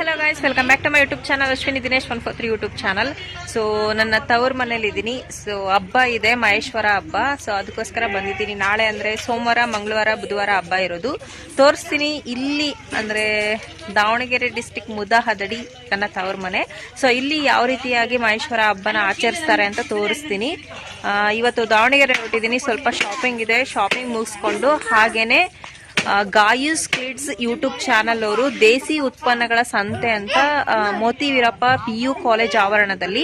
Hello guys, welcome back to my YouTube channel Ashwini Dinesh 143 YouTube channel. So ನನ್ನ ತವ್ರ ಮನೇಲಿ ಇದ್ದೀನಿ. ಸೊ ಹಬ್ಬ ಇದೆ, ಮಹೇಶ್ವರ ಹಬ್ಬ. ಸೊ ಅದಕ್ಕೋಸ್ಕರ ಬಂದಿದ್ದೀನಿ. ನಾಳೆ ಅಂದ್ರೆ ಸೋಮವಾರ, ಮಂಗಳವಾರ, ಬುಧವಾರ ಹಬ್ಬ ಇರೋದು. ತೋರಿಸ್ತೀನಿ. ಇಲ್ಲಿ ಅಂದ್ರೆ ದಾವಣಗೆರೆ ಡಿಸ್ಟಿಕ್ ಮುದಹದಡಿ ನನ್ನ ತವ್ರ ಮನೆ. ಸೊ ಇಲ್ಲಿ ಯಾವ ರೀತಿಯಾಗಿ ಮಹೇಶ್ವರ ಹಬ್ಬನ ಆಚರಿಸ್ತಾರೆ ಅಂತ ತೋರಿಸ್ತೀನಿ. ಇವತ್ತು ದಾವಣಗೆರೆ ಹೊರಟಿದ್ದೀನಿ. ಸ್ವಲ್ಪ ಶಾಪಿಂಗ್ ಇದೆ, ಶಾಪಿಂಗ್ ಮುಗಿಸ್ಕೊಂಡು ಹಾಗೇನೆ ಗಾಯೂಸ್ ಕಿಡ್ಸ್ ಯೂಟ್ಯೂಬ್ ಚಾನಲ್ ಅವರು ದೇಸಿ ಉತ್ಪನ್ನಗಳ ಸಂತೆ ಅಂತ ಮೋತಿ ವೀರಪ್ಪ PU ಕಾಲೇಜ್ ಆವರಣದಲ್ಲಿ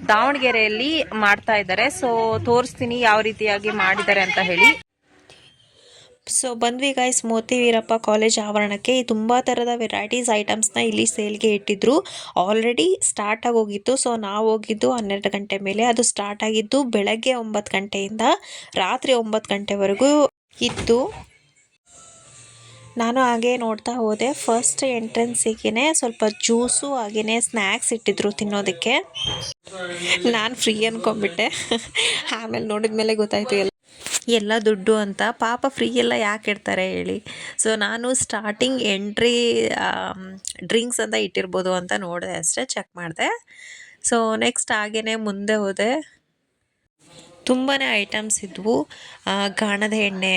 ದಾವಣಗೆರೆಯಲ್ಲಿ ಮಾಡ್ತಾ ಇದ್ದಾರೆ. ಸೊ ತೋರಿಸ್ತೀನಿ ಯಾವ ರೀತಿಯಾಗಿ ಮಾಡಿದ್ದಾರೆ ಅಂತ ಹೇಳಿ. ಸೊ ಬಂದ್ವಿ ಗೈಸ್ ಮೋತಿ ವೀರಪ್ಪ ಕಾಲೇಜ್ ಆವರಣಕ್ಕೆ. ತುಂಬ ಥರದ ವೆರೈಟೀಸ್ ಐಟಮ್ಸ್ನ ಇಲ್ಲಿ ಸೇಲ್ಗೆ ಇಟ್ಟಿದ್ರು. ಆಲ್ರೆಡಿ ಸ್ಟಾರ್ಟ್ ಆಗೋಗಿತ್ತು. ಸೊ ನಾವು ಹೋಗಿದ್ದು 12 ಗಂಟೆ ಮೇಲೆ. ಅದು ಸ್ಟಾರ್ಟ್ ಆಗಿದ್ದು ಬೆಳಗ್ಗೆ 9 ಗಂಟೆಯಿಂದ ರಾತ್ರಿ 9 ಗಂಟೆವರೆಗೂ ಇತ್ತು. ನಾನು ಹಾಗೆ ನೋಡ್ತಾ ಹೋದೆ. ಫಸ್ಟ್ ಎಂಟ್ರೆನ್ಸಿಗೆ ಸ್ವಲ್ಪ ಜ್ಯೂಸು ಹಾಗೆಯೇ ಸ್ನ್ಯಾಕ್ಸ್ ಇಟ್ಟಿದ್ರು ತಿನ್ನೋದಕ್ಕೆ. ನಾನು ಫ್ರೀ ಅಂದ್ಕೊಂಡ್ಬಿಟ್ಟೆ. ಆಮೇಲೆ ನೋಡಿದ್ಮೇಲೆ ಗೊತ್ತಾಯಿತು ಎಲ್ಲ ದುಡ್ಡು ಅಂತ. ಪಾಪ ಫ್ರೀ ಎಲ್ಲ ಯಾಕೆ ಇಡ್ತಾರೆ ಹೇಳಿ. ಸೊ ನಾನು ಸ್ಟಾರ್ಟಿಂಗ್ ಎಂಟ್ರಿ ಡ್ರಿಂಕ್ಸ್ ಅಂತ ಇಟ್ಟಿರ್ಬೋದು ಅಂತ ನೋಡಿದೆ ಅಷ್ಟೇ, ಚೆಕ್ ಮಾಡಿದೆ. ಸೊ ನೆಕ್ಸ್ಟ್ ಹಾಗೇ ಮುಂದೆ ಹೋದೆ. ತುಂಬಾ ಐಟಮ್ಸ್ ಇದ್ವು. ಗಾಣದ ಎಣ್ಣೆ,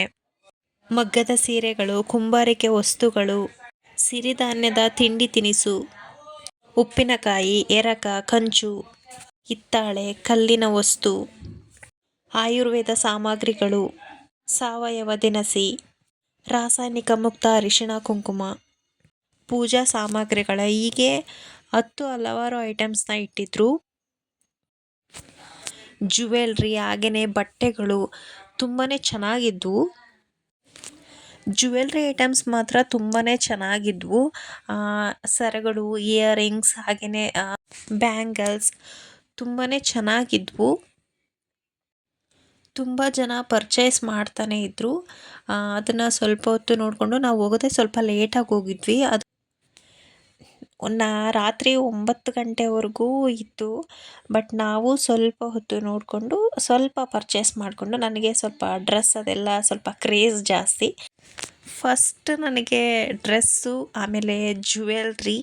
ಮಗ್ಗದ ಸೀರೆಗಳು, ಕುಂಬಾರಿಕೆ ವಸ್ತುಗಳು, ಸಿರಿಧಾನ್ಯದ ತಿಂಡಿ ತಿನಿಸು, ಉಪ್ಪಿನಕಾಯಿ, ಎರಕ, ಕಂಚು, ಹಿತ್ತಾಳೆ, ಕಲ್ಲಿನ ವಸ್ತು, ಆಯುರ್ವೇದ ಸಾಮಗ್ರಿಗಳು, ಸಾವಯವ ದಿನಸಿ, ರಾಸಾಯನಿಕ ಮುಕ್ತ ಅರಿಶಿಣ ಕುಂಕುಮ, ಪೂಜಾ ಸಾಮಗ್ರಿಗಳ, ಹೀಗೆ 10 ಹಲವಾರು ಐಟಮ್ಸ್ನ ಇಟ್ಟಿದ್ರು. ಜ್ಯುವೆಲ್ರಿ ಹಾಗೆಯೇ ಬಟ್ಟೆಗಳು ತುಂಬಾ ಚೆನ್ನಾಗಿದ್ವು. ಜ್ಯುವೆಲ್ರಿ ಐಟಮ್ಸ್ ಮಾತ್ರ ತುಂಬಾ ಚೆನ್ನಾಗಿದ್ವು. ಸರಗಳು, ಇಯರಿಂಗ್ಸ್ ಹಾಗೆಯೇ ಬ್ಯಾಂಗಲ್ಸ್ ತುಂಬಾ ಚೆನ್ನಾಗಿದ್ವು. ತುಂಬ ಜನ ಪರ್ಚೇಸ್ ಮಾಡ್ತಾನೆ ಇದ್ದರು. ಅದನ್ನು ಸ್ವಲ್ಪ ಹೊತ್ತು ನೋಡಿಕೊಂಡು ನಾವು ಹೋಗೋದೇ ಸ್ವಲ್ಪ ಲೇಟಾಗಿ ಹೋಗಿದ್ವಿ. ಅದು ರಾತ್ರಿ 9 ಗಂಟೆವರೆಗೂ ಇತ್ತು. ಬಟ್ ನಾವು ಸ್ವಲ್ಪ ಹೊತ್ತು ನೋಡಿಕೊಂಡು ಸ್ವಲ್ಪ ಪರ್ಚೇಸ್ ಮಾಡಿಕೊಂಡು, ನನಗೆ ಸ್ವಲ್ಪ ಡ್ರೆಸ್ ಅದೆಲ್ಲ ಸ್ವಲ್ಪ ಕ್ರೇಜ್ ಜಾಸ್ತಿ. ಫಸ್ಟ್ ನನಗೆ ಡ್ರೆಸ್ಸು ಆಮೇಲೆ ಜ್ಯುವೆಲ್ರಿ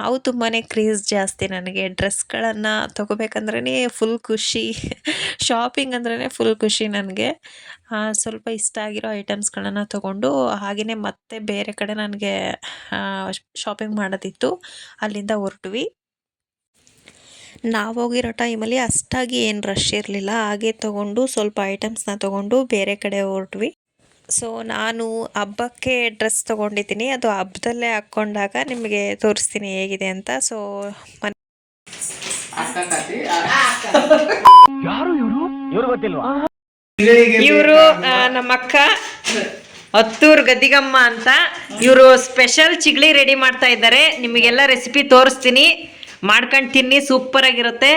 ಅವು ತುಂಬಾ ಕ್ರೇಜ್ ಜಾಸ್ತಿ ನನಗೆ. ಡ್ರೆಸ್ಗಳನ್ನು ತೊಗೋಬೇಕಂದ್ರೇ ಫುಲ್ ಖುಷಿ. ಶಾಪಿಂಗ್ ಅಂದ್ರೇ ಫುಲ್ ಖುಷಿ ನನಗೆ. ಸ್ವಲ್ಪ ಇಷ್ಟ ಆಗಿರೋ ಐಟಮ್ಸ್ಗಳನ್ನು ತೊಗೊಂಡು ಹಾಗೆಯೇ ಮತ್ತೆ ಬೇರೆ ಕಡೆ ನನಗೆ ಶಾಪಿಂಗ್ ಮಾಡೋದಿತ್ತು. ಅಲ್ಲಿಂದ ಹೊರಟ್ವಿ. ನಾವು ಹೋಗಿರೋ ಟೈಮಲ್ಲಿ ಅಷ್ಟಾಗಿ ಏನು ರಶ್ ಇರಲಿಲ್ಲ. ಹಾಗೆ ತೊಗೊಂಡು ಸ್ವಲ್ಪ ಐಟಮ್ಸ್ನ ತೊಗೊಂಡು ಬೇರೆ ಕಡೆ ಹೊರಟ್ವಿ. ಸೊ ನಾನು ಹಬ್ಬಕ್ಕೆ ಡ್ರೆಸ್ ತೊಗೊಂಡಿದ್ದೀನಿ. ಅದು ಹಬ್ಬದಲ್ಲೇ ಹಾಕ್ಕೊಂಡಾಗ ನಿಮಗೆ ತೋರಿಸ್ತೀನಿ ಹೇಗಿದೆ ಅಂತ. ಸೊ ಇವರು ನಮ್ಮ ಅಕ್ಕ ಹತ್ತೂರು ಗದ್ದಿಗಮ್ಮ ಅಂತ. ಇವರು ಸ್ಪೆಷಲ್ ಚಿಗ್ಳಿ ರೆಡಿ ಮಾಡ್ತಾ ಇದ್ದಾರೆ. ನಿಮಗೆಲ್ಲ ರೆಸಿಪಿ ತೋರಿಸ್ತೀನಿ, ಮಾಡ್ಕೊಂಡು ತಿನ್ನಿ, ಸೂಪರ್ ಆಗಿರುತ್ತೆ.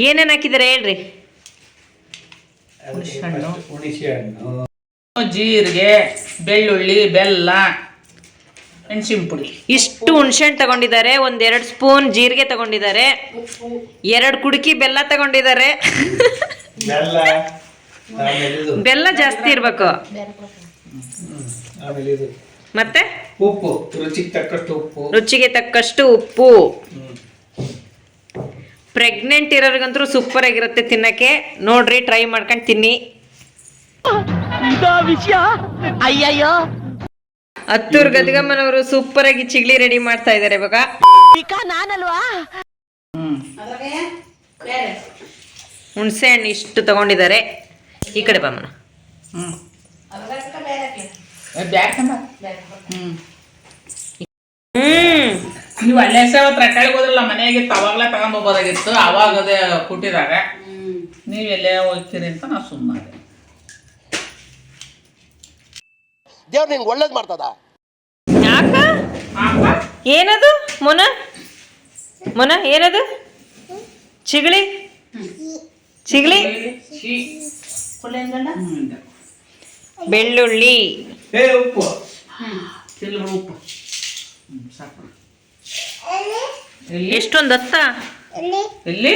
ಏನೇನು ಹಾಕಿದ್ದಾರೆ ಹೇಳ್ರಿ. ಜೀರಿಗೆ, ಬೆಳ್ಳುಳ್ಳಿ, ಬೆಲ್ಲ, ಮೆಣಸಿನ ಪುಡಿ, ಇಷ್ಟು ಹುಣಸೆಹಣ್ಣು ತಗೊಂಡಿದ್ದಾರೆ. 1-2 ಸ್ಪೂನ್ ಜೀರಿಗೆ ತಗೊಂಡಿದ್ದಾರೆ. 2 ಕುಡುಕಿ ಬೆಲ್ಲ ತಗೊಂಡಿದ್ದಾರೆ. ಬೆಲ್ಲ ಜಾಸ್ತಿ ಇರ್ಬೇಕು. ಮತ್ತೆ ಉಪ್ಪು, ರುಚಿಗೆ ತಕ್ಕಷ್ಟು ಉಪ್ಪು. ಪ್ರೆಗ್ನೆಂಟ್ ಇರೋರಿಗಂತೂ ಸೂಪರ್ ಆಗಿರುತ್ತೆ ತಿನ್ನಕ್ಕೆ. ನೋಡ್ರಿ, ಟ್ರೈ ಮಾಡ್ಕೊಂಡು ತಿನ್ನಿ. ಅಯ್ಯಯ್ಯೋ, ಹತ್ತೂರು ಗದ್ಗಮ್ಮನವರು ಸೂಪರ್ ಆಗಿ ಚಿಗ್ಳಿ ರೆಡಿ ಮಾಡ್ತಾ ಇದ್ದಾರೆ ಇವಾಗ. ನಾನಲ್ವಾ? ಹುಣಸೆ ಹಣ್ಣು ಇಷ್ಟು ತಗೊಂಡಿದ್ದಾರೆ. ಈ ಕಡೆ ಬಮ್ಮನ. ನೀವು ಅಲ್ಲೇ ತರಕಾರಿ ಹೋದ್ರಲ್ಲ, ಮನೆಯಾಗೆ ಅವಾಗಲೇ ತಗೊಂಡ್ ಹೋಗೋದಾಗಿತ್ತು. ಅವಾಗ ಅದೇ ಕೊಟ್ಟಿದಾಗ ನೀವೆಲ್ಲೇ ಹೋಗ್ತೀರಿ ಅಂತ ನಾ ಸುಮ್ಮನೆ. ದೇವ್ರು ನಿಂಗೆ ಒಳ್ಳೇದು ಮಾಡ್ತದ. ಯಾಕ? ಏನದು ಮೊನ ಮೊನ ಏನದು? ಚಿಗಳಿ ಚಿಗಳಿ, ಬೆಳ್ಳುಳ್ಳಿ, ಉಪ್ಪು, ಉಪ್ಪು ಸಾಕು. ಎಷ್ಟೊಂದು 10 ಎಲ್ಲಿ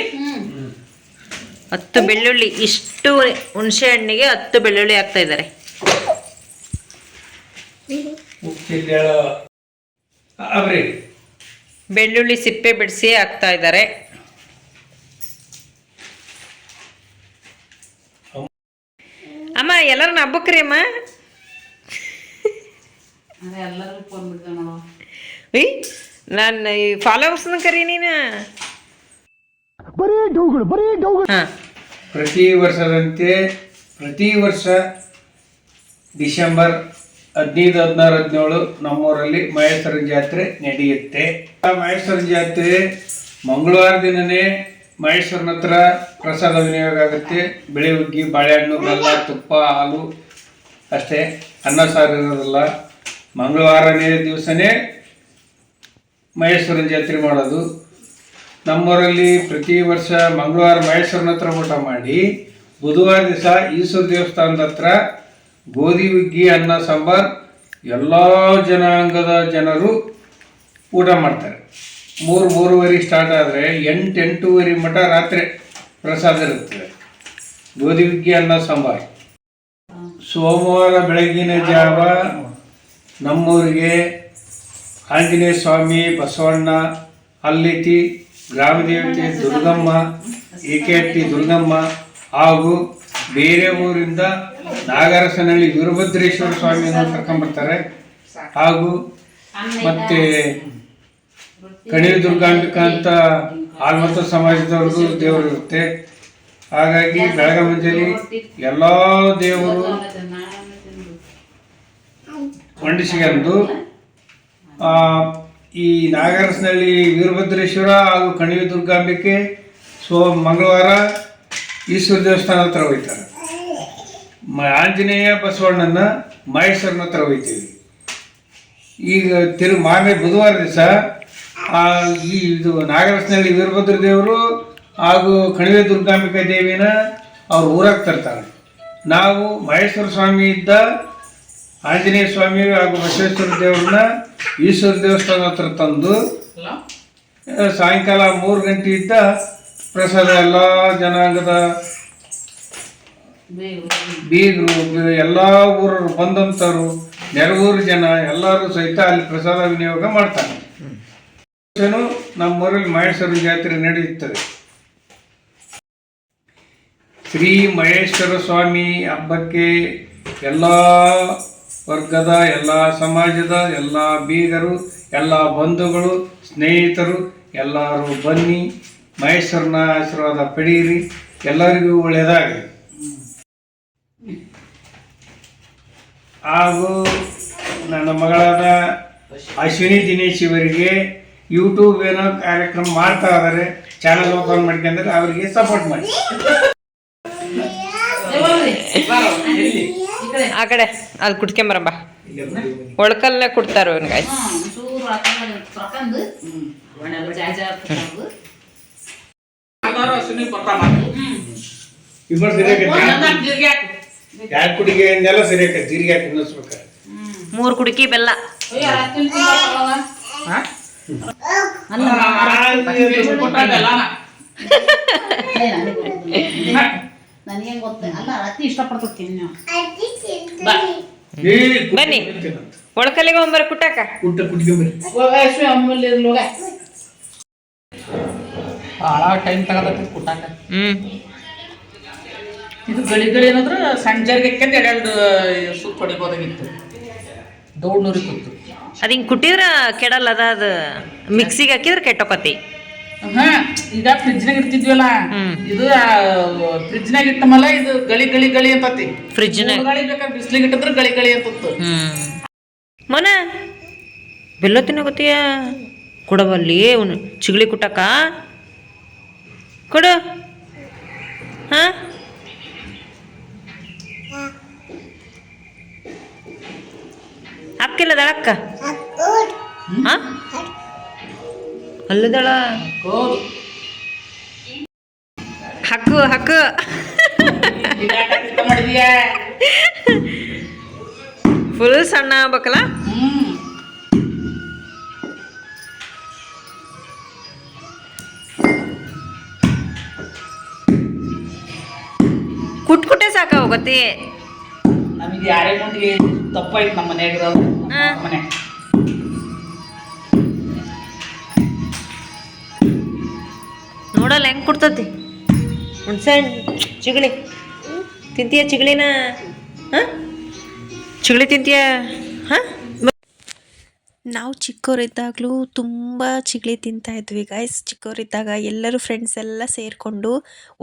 10 ಬೆಳ್ಳುಳ್ಳಿ. ಇಷ್ಟು ಹುಣಸೆ ಹಣ್ಣಿಗೆ 10 ಬೆಳ್ಳುಳ್ಳಿ ಹಾಕ್ತಾ ಇದ್ದಾರೆ. ಉಪ್ಪಿಲ್ಲ ಅವ್ರಿ ಬೆಳ್ಳುಳ್ಳಿ ಸಿಪ್ಪೆ ಬಿಡಿಸಿ ಹಾಕ್ತಾ ಇದ್ದಾರೆ. ಅಮ್ಮ ಎಲ್ಲರನ್ನ ಹಬ್ಬಕ್ರಿ ಅಮ್ಮ. ನಾನು ಈ ಫಾಲೋವರ್ಸ್ನ ಕರಿ ನೀನು. ಹಾಂ, ಪ್ರತಿ ವರ್ಷದಂತೆ ಪ್ರತಿ ವರ್ಷ ಡಿಸೆಂಬರ್ 15, 16, 17 ನಮ್ಮೂರಲ್ಲಿ ಮಹೇಶ್ವರನ ಜಾತ್ರೆ ನಡೆಯುತ್ತೆ. ಆ ಮಹೇಶ್ವರನ ಜಾತ್ರೆ ಮಂಗಳವಾರ ದಿನನೇ ಮಹೇಶ್ವರನ ಹತ್ರ ಪ್ರಸಾದ ವಿನಿಯೋಗ ಆಗುತ್ತೆ. ಬೆಳೆ ಹುಗ್ಗಿ, ಬಾಳೆಹಣ್ಣು, ಬೆಲ್ಲ, ತುಪ್ಪ, ಹಾಲು ಅಷ್ಟೇ, ಅನ್ನ ಸಾರು ಇರೋದಿಲ್ಲ. ಮಂಗಳವಾರನೇ ದಿವಸನೇ ಮಹೇಶ್ವರನ ಜಾತ್ರೆ ಮಾಡೋದು. ನಮ್ಮೂರಲ್ಲಿ ಪ್ರತಿ ವರ್ಷ ಮಂಗಳವಾರ ಮಹೇಶ್ವರನ ಹತ್ರ ಊಟ ಮಾಡಿ, ಬುಧವಾರ ದಿವಸ ಈಶ್ವರ ದೇವಸ್ಥಾನದ ಹತ್ರ ಗೋಧಿ ಹುಗ್ಗಿ, ಅನ್ನ ಸಾಂಬಾರ್ ಎಲ್ಲ ಜನಾಂಗದ ಜನರು ಊಟ ಮಾಡ್ತಾರೆ. 3-3:30 ಸ್ಟಾರ್ಟ್ ಆದರೆ 8-8:30 ಮಠ ರಾತ್ರಿ ಪ್ರಸಾದ ಇರುತ್ತದೆ. ಗೋಧಿ ಹುಗ್ಗಿ, ಅನ್ನ ಸಾಂಬಾರ್. ಸೋಮವಾರ ಬೆಳಗಿನ ಜಾವ ನಮ್ಮೂರಿಗೆ ಆಂಜನೇಯ ಸ್ವಾಮಿ, ಬಸವಣ್ಣ, ಅಲ್ಲಿತಿ ಗ್ರಾಮದೇವತೆ ದುರ್ಗಮ್ಮ, ಏಕೆಹಟ್ಟಿ ದುರ್ಗಮ್ಮ ಹಾಗೂ ಬೇರೆ ಊರಿಂದ ನಾಗರಸನಹಳ್ಳಿ ವೀರಭದ್ರೇಶ್ವರ ಸ್ವಾಮಿಯನ್ನು ಕರ್ಕೊಂಡ್ಬರ್ತಾರೆ. ಹಾಗೂ ಮತ್ತೆ ಕಣಿವೆ ದುರ್ಗಾಂಬಿಕಾ ಅಂತ ಆಲ್ಮತ ಸಮಾಜದವ್ರದ್ದು ದೇವರು ಇರುತ್ತೆ. ಹಾಗಾಗಿ ಬೆಳಗ ಮುಂಜಾನೆ ಎಲ್ಲ ದೇವರು ಕೊಂಡಿಸಿಕೊಂಡು ಈ ನಾಗರಸನಹಳ್ಳಿ ವೀರಭದ್ರೇಶ್ವರ ಹಾಗೂ ಕಣಿವೆ ದುರ್ಗಾಂಬಿಕೆ ಮಂಗಳವಾರ ಈಶ್ವರ ದೇವಸ್ಥಾನ ಹತ್ರ ಹೋಗ್ತಾರೆ. ಆಂಜನೇಯ ಬಸವಣ್ಣನ ಮಹೇಶ್ವರನ ಹತ್ರ ಹೋಗ್ತೀವಿ. ಈಗ ಮಾರನೇ ಬುಧವಾರ ದಿವಸ ಇದು ನಾಗರಸನಹಳ್ಳಿ ವೀರಭದ್ರ ದೇವರು ಹಾಗೂ ಕಣಿವೆ ದುರ್ಗಾಂಬಿಕಾ ದೇವಿನ ಅವ್ರು ಊರಾಗ ತರ್ತಾರೆ. ನಾವು ಮಹೇಶ್ವರ ಸ್ವಾಮಿ ಇದ್ದ ಆಂಜನೇಯ ಸ್ವಾಮಿ ಹಾಗೂ ಬಸವೇಶ್ವರ ದೇವ್ರನ್ನ ಈಶ್ವರ ದೇವಸ್ಥಾನ ಹತ್ರ ತಂದು ಸಾಯಂಕಾಲ 3 ಗಂಟೆಯಿಂದ ಪ್ರಸಾದ ಎಲ್ಲ ಜನಾಂಗದ ಬೀಗರು, ಎಲ್ಲ ಊರವರು ಬಂದಂಥವ್ರು, ನೆರವೂರು ಜನ ಎಲ್ಲರೂ ಸಹಿತ ಅಲ್ಲಿ ಪ್ರಸಾದ ವಿನಿಯೋಗ ಮಾಡ್ತಾರೆ. ನಮ್ಮೂರಲ್ಲಿ ಮಹೇಶ್ವರ ಜಾತ್ರೆ ನಡೆಯುತ್ತದೆ. ಶ್ರೀ ಮಹೇಶ್ವರ ಸ್ವಾಮಿ ಹಬ್ಬಕ್ಕೆ ಎಲ್ಲ ವರ್ಗದ, ಎಲ್ಲ ಸಮಾಜದ, ಎಲ್ಲ ಬೀಗರು, ಎಲ್ಲ ಬಂಧುಗಳು, ಸ್ನೇಹಿತರು ಎಲ್ಲರೂ ಬನ್ನಿ, ಮಹೇಶ್ವರನ ಆಶೀರ್ವಾದ ಪಡೆಯಿರಿ. ಎಲ್ಲರಿಗೂ ಒಳ್ಳೆಯದಾಗಲಿ. ಹಾಗೂ ನನ್ನ ಮಗಳಾದ ಅಶ್ವಿನಿ ದಿನೇಶ್ ಇವರಿಗೆ ಯೂಟ್ಯೂಬ್ ಏನೋ ಕಾರ್ಯಕ್ರಮ ಮಾಡ್ತಾ ಇದ್ದಾರೆ, ಚಾನಲ್ ಓಪನ್ ಮಾಡ್ಕೊಂಡ್ರೆ ಅವರಿಗೆ ಸಪೋರ್ಟ್ ಮಾಡಿ. ಆ ಕಡೆ ಅಲ್ಲಿ ಕುಟ್ಕೊಂಬರಮ್ಮ, ಒಳಕಲ್ಲೇ ಕೊಡ್ತಾರ ಅವನಿಗೆ. ಇಬ್ಬರು ಸರಿಯಾಗಿ ಎರಡು ಕುಡಿಗೆ ಎಲ್ಲ ಸರಿಯಾಗಿ ಜೀರಿಗೆ ಹಾಕಿ ಅನ್ನಿಸ್ಬೇಕು. 3 ಕುಡಿಕೆ ಬೆಲ್ಲ. ನನಗೆ ಗೊತ್ತ ಅಲ್ಲ, ಅತಿ ಇಷ್ಟಪಡ್ತೀನಿ. ಬನ್ನಿ ಒಳಕಲ್ಲಿಗೆ ಹೋಗ್ಬರ ಕುಟ್ಟಾಕ. ಭಾಳ ಟೈಮ್ ತಗೋತೈತಿ ಕುಟ್ಟಾಕ. ಇದು ಗಳಿ ಏನಾದ್ರೆ ಸಣ್ಣ ಜರ್ಗೆ ಎರಡು ಸುತ್ತ ಹೊಡಿಬೋದಾಗಿತ್ತು. ದೌಡ್ನೂರಿ ಕುತ್ತು ಅದು ಹಿಂಗೆ ಕುಟ್ಟಿದ್ರೆ ಕೆಡಲ್ಲ, ಅದು ಮಿಕ್ಸಿಗೆ ಹಾಕಿದ್ರೆ ಕೆಟ್ಟೋಕತಿ. ಹಾ, ಈಗ ಫ್ರಿಜ್ನಾಗ ಇರ್ತಿದ್ವಲ್ಲ, ಇದು ಫ್ರಿಜ್ನಾಗ ಇಟ್ಟಮಲ್ಲ, ಇದು ಗಳಿ ಗಳಿ ಗಳಿ ಅಂತತಿ. ಫ್ರಿಜ್ನಾಗ ಗಾಳಿ ಬೇಕಾದ್ರೆ ಬಿಸಿಲಿಗೆ ಇಟ್ಟಿದ್ರೆ ಗಳಿ ಗಳಿ ಅಂತತ್ತು. ಮನ ಬೆಲ್ಲ ತಿನ್ನೋಗತ್ತೀಯ ಕೊಡವಲ್ಲಿ ಅವನು ಚಿಗಳಿ ಕುಟ್ಟಕ್ಕ ಕೊಡು. ಹಾ, ಅಕ್ಕಿಲ್ಲ ದಳಕ್ಕ. ಹಾ, ಅಲ್ಲದಳ ಹಕ್ಕು ಹಕ್ಕು ಫುಲ್ ಸಣ್ಣ ಆಗ್ಬೇಕಲ್ಲ. ಕುಟ್ಕುಟ್ಟೆ ಸಾಕ ಹೋಗತಿ. ನಮಗೆ ಯಾರೇ ಮುಂದೆ ತಪ್ಪಾಯ್ತು ನಮ್ಮ ಮನೆಯಾಗಿರೋದು. ಮನೆ ನೋಡಲ್ಲ ಹೆಂಗೆ ಕೊಡ್ತತಿ ಹುಣ್ಸೆ ಹಣ್ಣು ಚಿಗಳಿ ತಿಂತೀಯ ಚಿಗಳಿನ ಹಾಂ ಚಿಗಳಿ ತಿಂತೀಯ ಹಾಂ. ನಾವು ಚಿಕ್ಕವರಿದ್ದಾಗಲೂ ತುಂಬ ಚಿಗಳಿ ತಿಂತಾಯಿದ್ವಿ ಗೈಸ್. ಚಿಕ್ಕವರಿದ್ದಾಗ ಎಲ್ಲರೂ ಫ್ರೆಂಡ್ಸ್ ಎಲ್ಲ ಸೇರಿಕೊಂಡು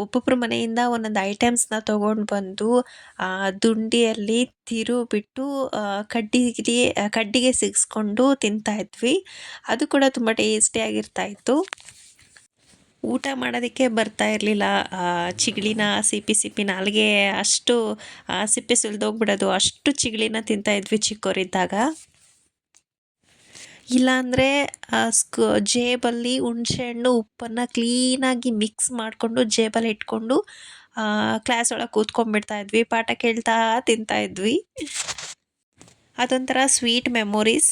ಒಬ್ಬೊಬ್ಬರ ಮನೆಯಿಂದ ಒಂದೊಂದು ಐಟಮ್ಸ್ನ ತೊಗೊಂಡು ಬಂದು ದುಂಡಿಯಲ್ಲಿ ಬಿಟ್ಟು ಕಡ್ಡಿಗೆ ಸಿಗಿಸ್ಕೊಂಡು ತಿಂತಾಯಿದ್ವಿ. ಅದು ಕೂಡ ತುಂಬ ಟೇಸ್ಟಿಯಾಗಿರ್ತಾಯಿತ್ತು. ಊಟ ಮಾಡೋದಕ್ಕೆ ಬರ್ತಾ ಇರಲಿಲ್ಲ. ಚಿಗಳಿನ ಸಿಪ್ಪಿ ನಾಲಿಗೆ ಅಷ್ಟು ಸಿಪ್ಪೆ ಸುಲಿದೋಗ್ಬಿಡೋದು, ಅಷ್ಟು ಚಿಗಳಿನ ತಿಂತಾಯಿದ್ವಿ ಚಿಕ್ಕವರಿದ್ದಾಗ. ಇಲ್ಲಾಂದರೆ ಜೇಬಲ್ಲಿ ಹುಣಸೆಹಣ್ಣು ಉಪ್ಪನ್ನು ಕ್ಲೀನಾಗಿ ಮಿಕ್ಸ್ ಮಾಡಿಕೊಂಡು ಜೇಬಲ್ಲಿ ಇಟ್ಕೊಂಡು ಕ್ಲಾಸ್ ಒಳಗೆ ಕೂತ್ಕೊಂಡ್ಬಿಡ್ತಾ ಇದ್ವಿ, ಪಾಠ ಕೇಳ್ತಾ ತಿಂತಾಯಿದ್ವಿ. ಅದೊಂಥರ ಸ್ವೀಟ್ ಮೆಮೊರೀಸ್.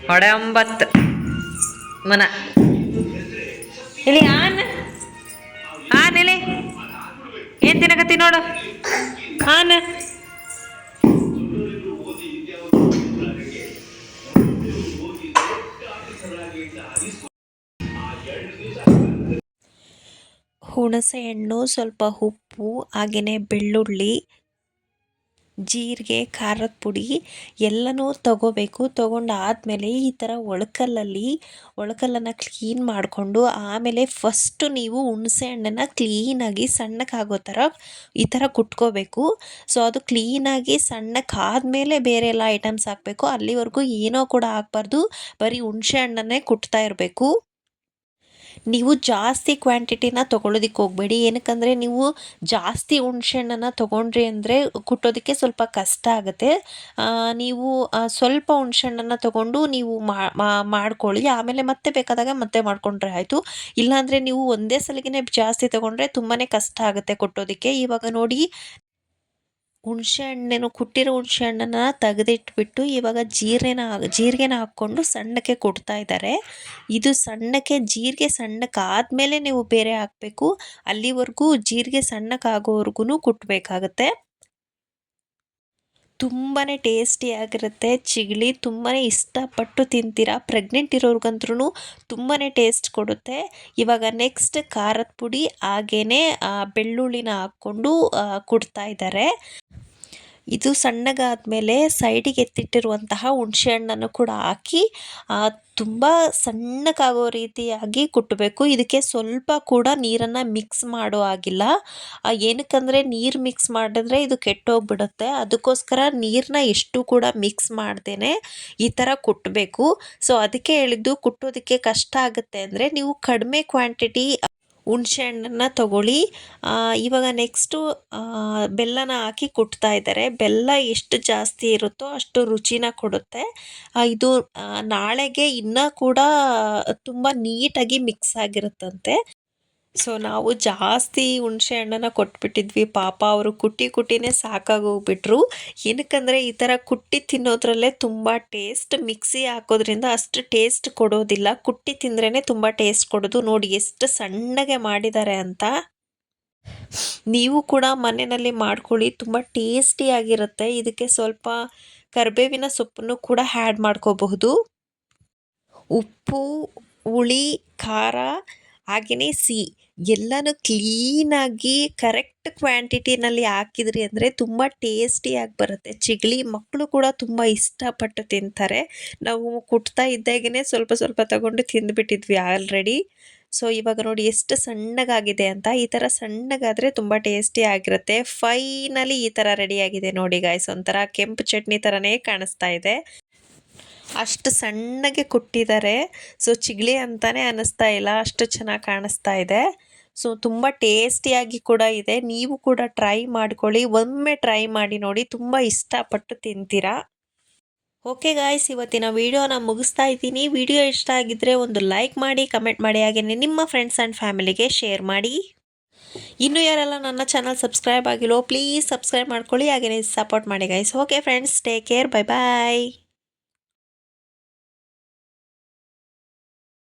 ಹೊಡೆಂಬತ್ತು ಮನ ಇಲ್ಲಿ ಆನ್ ಇಲ್ಲಿ ಏನು ತಿನ್ನಕತ್ತಿ ನೋಡು ಆನ್. ಹುಣಸೆ ಹಣ್ಣು, ಸ್ವಲ್ಪ ಉಪ್ಪು, ಹಾಗೆಯೇ ಬೆಳ್ಳುಳ್ಳಿ, ಜೀರಿಗೆ, ಖಾರದ ಪುಡಿ ಎಲ್ಲನೂ ತಗೋಬೇಕು. ತೊಗೊಂಡಾದಮೇಲೆ ಈ ಥರ ಒಳಕಲ್ಲನ್ನು ಕ್ಲೀನ್ ಮಾಡಿಕೊಂಡು ಆಮೇಲೆ ಫಸ್ಟು ನೀವು ಹುಣಸೆ ಹಣ್ಣನ್ನು ಕ್ಲೀನಾಗಿ ಸಣ್ಣಕ್ಕಾಗೋ ಥರ ಈ ಥರ ಕುಟ್ಕೋಬೇಕು. ಸೊ ಅದು ಕ್ಲೀನಾಗಿ ಸಣ್ಣಕ್ಕಾದಮೇಲೆ ಬೇರೆ ಎಲ್ಲ ಐಟಮ್ಸ್ ಹಾಕಬೇಕು. ಅಲ್ಲಿವರೆಗೂ ಏನೋ ಕೂಡ ಹಾಕ್ಬಾರ್ದು, ಬರೀ ಹುಣಸೆ ಹಣ್ಣನ್ನೇ ಕುಟ್ತಾ ಇರಬೇಕು. ನೀವು ಜಾಸ್ತಿ ಕ್ವಾಂಟಿಟಿನ ತೊಗೊಳೋದಕ್ಕೆ ಹೋಗಬೇಡಿ. ಏನಕ್ಕಂದರೆ ನೀವು ಜಾಸ್ತಿ ಹುಣಸೆಹಣ್ಣನ್ನು ತೊಗೊಂಡ್ರಿ ಅಂದರೆ ಕುಟ್ಟೋದಕ್ಕೆ ಸ್ವಲ್ಪ ಕಷ್ಟ ಆಗುತ್ತೆ. ನೀವು ಸ್ವಲ್ಪ ಹುಣಸೆಹಣ್ಣನ್ನು ತೊಗೊಂಡು ನೀವು ಮಾಡ್ಕೊಳ್ಳಿ, ಆಮೇಲೆ ಮತ್ತೆ ಬೇಕಾದಾಗ ಮತ್ತೆ ಮಾಡಿಕೊಂಡ್ರೆ ಆಯಿತು. ಇಲ್ಲಾಂದರೆ ನೀವು ಒಂದೇ ಸಲಿಗೆ ಜಾಸ್ತಿ ತೊಗೊಂಡ್ರೆ ತುಂಬಾ ಕಷ್ಟ ಆಗುತ್ತೆ ಕುಟ್ಟೋದಕ್ಕೆ. ಇವಾಗ ನೋಡಿ, ಕುಟ್ಟಿರೋ ಹುಣಸೆ ಹಣ್ಣನ್ನು ತೆಗೆದಿಟ್ಬಿಟ್ಟು ಇವಾಗ ಜೀರಿಗೆನ ಹಾಕ್ಕೊಂಡು ಸಣ್ಣಕ್ಕೆ ಕುಟ್ತಾ ಇದ್ದಾರೆ. ಇದು ಜೀರಿಗೆ ಸಣ್ಣಕ್ಕಾದ್ಮೇಲೆ ನೀವು ಬೇರೆ ಹಾಕಬೇಕು. ಅಲ್ಲಿವರೆಗೂ ಜೀರಿಗೆ ಸಣ್ಣಕ್ಕಾಗೋವರೆಗೂ ಕುಟ್ಟಬೇಕಾಗತ್ತೆ. ತುಂಬಾ ಟೇಸ್ಟಿಯಾಗಿರುತ್ತೆ ಚಿಗಳಿ. ತುಂಬಾ ಇಷ್ಟಪಟ್ಟು ತಿಂತೀರಾ. ಪ್ರೆಗ್ನೆಂಟ್ ಇರೋರ್ಗಂದ್ರೂ ತುಂಬಾ ಟೇಸ್ಟ್ ಕೊಡುತ್ತೆ. ಇವಾಗ ನೆಕ್ಸ್ಟ್ ಖಾರದ ಪುಡಿ ಹಾಗೇನೆ ಬೆಳ್ಳುಳ್ಳಿನ ಹಾಕ್ಕೊಂಡು ಕುಟ್ತಾ ಇದ್ದಾರೆ. ಇದು ಸಣ್ಣಗಾದ್ಮೇಲೆ ಸೈಡಿಗೆ ಎತ್ತಿಟ್ಟಿರುವಂತಹ ಹುಣಸೆ ಹಣ್ಣನ್ನು ಕೂಡ ಹಾಕಿ ತುಂಬ ಸಣ್ಣಕ್ಕಾಗೋ ರೀತಿಯಾಗಿ ಕುಟ್ಟಬೇಕು. ಇದಕ್ಕೆ ಸ್ವಲ್ಪ ಕೂಡ ನೀರನ್ನು ಮಿಕ್ಸ್ ಮಾಡೋ ಹಾಗಿಲ್ಲ. ಏನಕ್ಕಂದರೆ ನೀರು ಮಿಕ್ಸ್ ಮಾಡಿದ್ರೆ ಇದು ಕೆಟ್ಟೋಗ್ಬಿಡುತ್ತೆ. ಅದಕ್ಕೋಸ್ಕರ ನೀರನ್ನ ಎಷ್ಟು ಕೂಡ ಮಿಕ್ಸ್ ಮಾಡ್ದೇನೆ ಈ ಥರ ಕುಟ್ಟಬೇಕು. ಸೊ ಅದಕ್ಕೆ ಹೇಳಿದ್ದು, ಕುಟ್ಟೋದಕ್ಕೆ ಕಷ್ಟ ಆಗುತ್ತೆ ಅಂದರೆ ನೀವು ಕಡಿಮೆ ಕ್ವಾಂಟಿಟಿ ಹುಣಸೆ ಹಣ್ಣನ್ನು ತಗೊಳ್ಳಿ. ಇವಾಗ ನೆಕ್ಸ್ಟು ಬೆಲ್ಲನ ಹಾಕಿ ಕುಟ್ತಾ ಇದ್ದಾರೆ. ಬೆಲ್ಲ ಎಷ್ಟು ಜಾಸ್ತಿ ಇರುತ್ತೋ ಅಷ್ಟು ರುಚಿನ ಕೊಡುತ್ತೆ. ಇದು ನಾಳೆಗೆ ಇನ್ನೂ ಕೂಡ ತುಂಬ ನೀಟಾಗಿ ಮಿಕ್ಸ್ ಆಗಿರುತ್ತಂತೆ. ಸೊ ನಾವು ಜಾಸ್ತಿ ಹುಣಸೆ ಹಣ್ಣನ್ನು ಕೊಟ್ಬಿಟ್ಟಿದ್ವಿ. ಪಾಪ ಅವರು ಕುಟ್ಟಿನೇ ಸಾಕಾಗೋಗ್ಬಿಟ್ರು. ಏನಕ್ಕಂದರೆ ಈ ಥರ ಕುಟ್ಟಿ ತಿನ್ನೋದ್ರಲ್ಲೇ ತುಂಬ ಟೇಸ್ಟ್. ಮಿಕ್ಸಿ ಹಾಕೋದ್ರಿಂದ ಅಷ್ಟು ಟೇಸ್ಟ್ ಕೊಡೋದಿಲ್ಲ. ಕುಟ್ಟಿ ತಿಂದ್ರೇ ತುಂಬ ಟೇಸ್ಟ್ ಕೊಡೋದು. ನೋಡಿ ಎಷ್ಟು ಸಣ್ಣಗೆ ಮಾಡಿದ್ದಾರೆ ಅಂತ. ನೀವು ಕೂಡ ಮನೆಯಲ್ಲಿ ಮಾಡ್ಕೊಳ್ಳಿ, ತುಂಬ ಟೇಸ್ಟಿಯಾಗಿರುತ್ತೆ. ಇದಕ್ಕೆ ಸ್ವಲ್ಪ ಕರಿಬೇವಿನ ಸೊಪ್ಪನ್ನು ಕೂಡ ಆ್ಯಡ್ ಮಾಡ್ಕೋಬಹುದು. ಉಪ್ಪು, ಹುಳಿ, ಖಾರ ಹಾಗೆಯೇ ಸಿಹಿ ಎಲ್ಲನೂ ಕ್ಲೀನಾಗಿ ಕರೆಕ್ಟ್ ಕ್ವಾಂಟಿಟಿನಲ್ಲಿ ಹಾಕಿದ್ರಿ ಅಂದರೆ ತುಂಬ ಟೇಸ್ಟಿಯಾಗಿ ಬರುತ್ತೆ ಚಿಗಳಿ. ಮಕ್ಕಳು ಕೂಡ ತುಂಬ ಇಷ್ಟಪಟ್ಟು ತಿಂತಾರೆ. ನಾವು ಕುಟ್ತಾ ಇದ್ದಾಗೇ ಸ್ವಲ್ಪ ತಗೊಂಡು ತಿಂದುಬಿಟ್ಟಿದ್ವಿ ಆಲ್ರೆಡಿ. ಸೊ ಇವಾಗ ನೋಡಿ ಎಷ್ಟು ಸಣ್ಣಗಾಗಿದೆ ಅಂತ. ಈ ಥರ ಸಣ್ಣಗಾದರೆ ತುಂಬ ಟೇಸ್ಟಿ ಆಗಿರುತ್ತೆ. ಫೈನಲಿ ಈ ಥರ ರೆಡಿಯಾಗಿದೆ ನೋಡಿ ಗಾಯ್ಸ್. ಒಂಥರ ಕೆಂಪು ಚಟ್ನಿ ಥರನೇ ಕಾಣಿಸ್ತಾ ಇದೆ. ಅಷ್ಟು ಸಣ್ಣಗೆ ಕುಟ್ಟಿದ್ದಾರೆ. ಸೊ ಚಿಗಳಿ ಅಂತಲೇ ಅನ್ನಿಸ್ತಾ ಇಲ್ಲ, ಅಷ್ಟು ಚೆನ್ನಾಗಿ ಕಾಣಿಸ್ತಾ ಇದೆ. ಸೊ ತುಂಬ ಟೇಸ್ಟಿಯಾಗಿ ಕೂಡ ಇದೆ. ನೀವು ಕೂಡ ಟ್ರೈ ಮಾಡ್ಕೊಳ್ಳಿ. ಒಮ್ಮೆ ಟ್ರೈ ಮಾಡಿ ನೋಡಿ, ತುಂಬ ಇಷ್ಟಪಟ್ಟು ತಿಂತೀರಾ. ಓಕೆ ಗಾಯ್ಸ್, ಇವತ್ತಿನ ವಿಡಿಯೋನ ಮುಗಿಸ್ತಾ ಇದ್ದೀನಿ. ವಿಡಿಯೋ ಇಷ್ಟ ಆಗಿದ್ದರೆ ಒಂದು ಲೈಕ್ ಮಾಡಿ, ಕಮೆಂಟ್ ಮಾಡಿ, ಹಾಗೆಯೇ ನಿಮ್ಮ ಫ್ರೆಂಡ್ಸ್ ಆ್ಯಂಡ್ ಫ್ಯಾಮಿಲಿಗೆ ಶೇರ್ ಮಾಡಿ. ಇನ್ನೂ ಯಾರೆಲ್ಲ ನನ್ನ ಚಾನಲ್ ಸಬ್ಸ್ಕ್ರೈಬ್ ಆಗಿಲ್ಲೋ ಪ್ಲೀಸ್ ಸಬ್ಸ್ಕ್ರೈಬ್ ಮಾಡ್ಕೊಳ್ಳಿ, ಹಾಗೆಯೇ ಸಪೋರ್ಟ್ ಮಾಡಿ guys. Okay friends, take care, bye ಬಾಯ್.